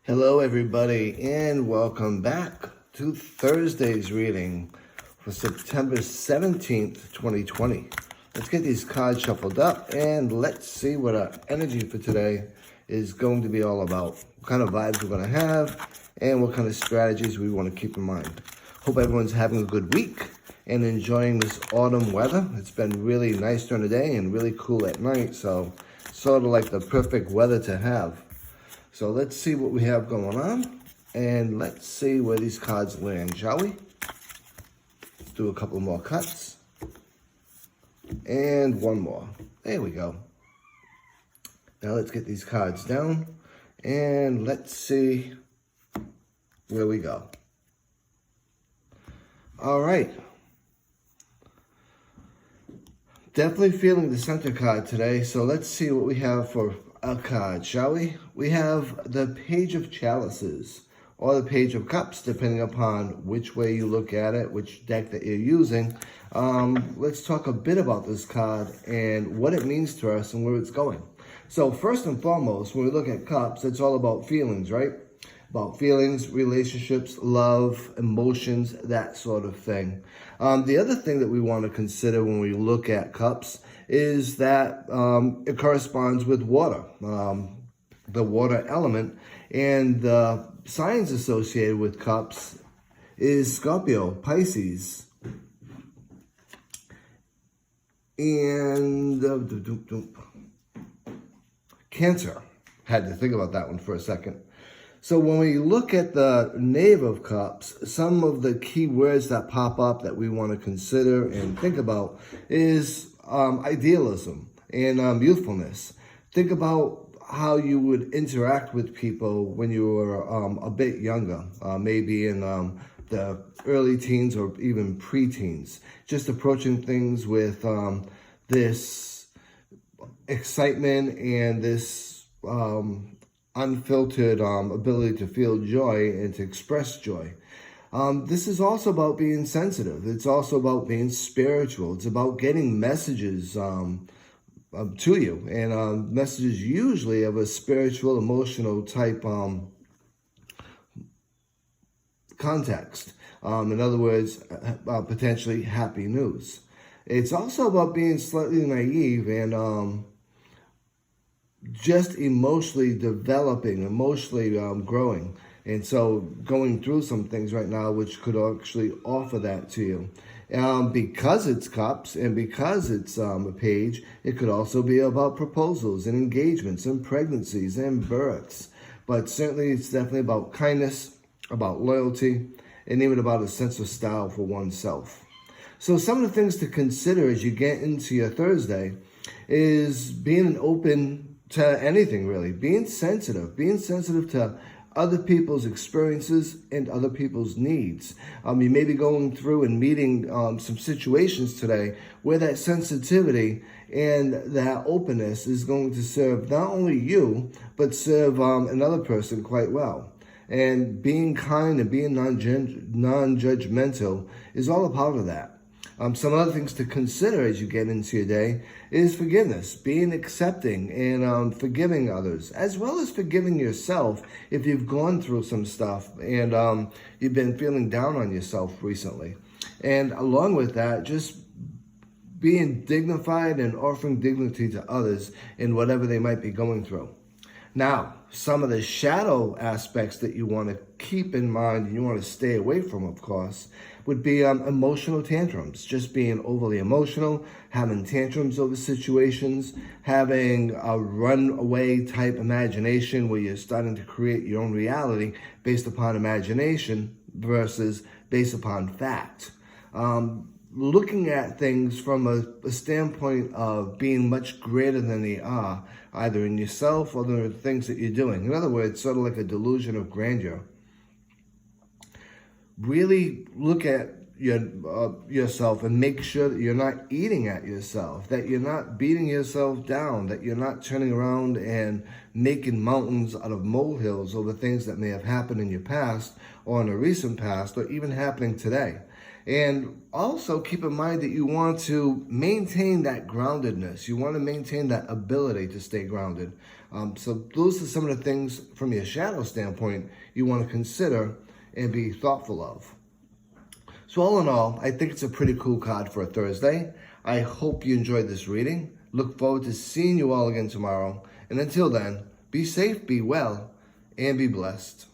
Hello, everybody, and welcome back to Thursday's reading for September 17th, 2020. Let's get these cards shuffled up and let's see what our energy for today is going to be all about. What kind of vibes we're going to have and what kind of strategies we want to keep in mind. Hope everyone's having a good week and enjoying this autumn weather. It's been really nice during the day and really cool at night, so sort of like the perfect weather to have. So let's see what we have going on, and let's see where these cards land, shall we? Let's do a couple more cuts, and one more. There we go. Now let's get these cards down, and let's see where we go. All right. Definitely feeling the center card today, so let's see what we have for a card, shall we? We have the Page of Chalices, or the Page of Cups, depending upon which way you look at it, which deck that you're using. Let's talk a bit about this card and what it means to us and where it's going. So first and foremost, when we look at cups, it's all about feelings, right? About feelings, relationships, love, emotions, that sort of thing. The other thing that we want to consider when we look at cups is that it corresponds with water, the water element, and the signs associated with cups is Scorpio, Pisces, and Cancer. Had to think about that one for a second. So when we look at the Knave of Cups, some of the key words that pop up that we want to consider and think about is idealism and youthfulness. Think about how you would interact with people when you were a bit younger, maybe in the early teens or even preteens. Just approaching things with this excitement and this unfiltered ability to feel joy and to express joy. This is also about being sensitive. It's also about being spiritual. It's about getting messages to you, and messages usually of a spiritual, emotional type context. In other words, potentially happy news. It's also about being slightly naive and just emotionally developing, emotionally growing. And so going through some things right now which could actually offer that to you. Because it's cups and because it's a page, it could also be about proposals and engagements and pregnancies and births. But certainly it's definitely about kindness, about loyalty, and even about a sense of style for oneself. So some of the things to consider as you get into your Thursday is being open to anything, really. Being sensitive to other people's experiences and other people's needs. You may be going through and meeting some situations today where that sensitivity and that openness is going to serve not only you, but serve another person quite well. And being kind and being non-judgmental is all a part of that. Some other things to consider as you get into your day is forgiveness, being accepting and forgiving others, as well as forgiving yourself if you've gone through some stuff and you've been feeling down on yourself recently. And along with that, just being dignified and offering dignity to others in whatever they might be going through. Now, some of the shadow aspects that you want to keep in mind and you want to stay away from, of course, would be emotional tantrums, just being overly emotional, having tantrums over situations, having a runaway type imagination where you're starting to create your own reality based upon imagination versus based upon fact. Looking at things from a standpoint of being much greater than they are, either in yourself or the things that you're doing. In other words, sort of like a delusion of grandeur. Really look at yourself and make sure that you're not eating at yourself, that you're not beating yourself down, that you're not turning around and making mountains out of molehills over things that may have happened in your past or in a recent past or even happening today. And also keep in mind that you want to maintain that groundedness. You want to maintain that ability to stay grounded. So those are some of the things from your shadow standpoint you want to consider and be thoughtful of. So all in all, I think it's a pretty cool card for a Thursday. I hope you enjoyed this reading. Look forward to seeing you all again tomorrow. And until then, be safe, be well, and be blessed.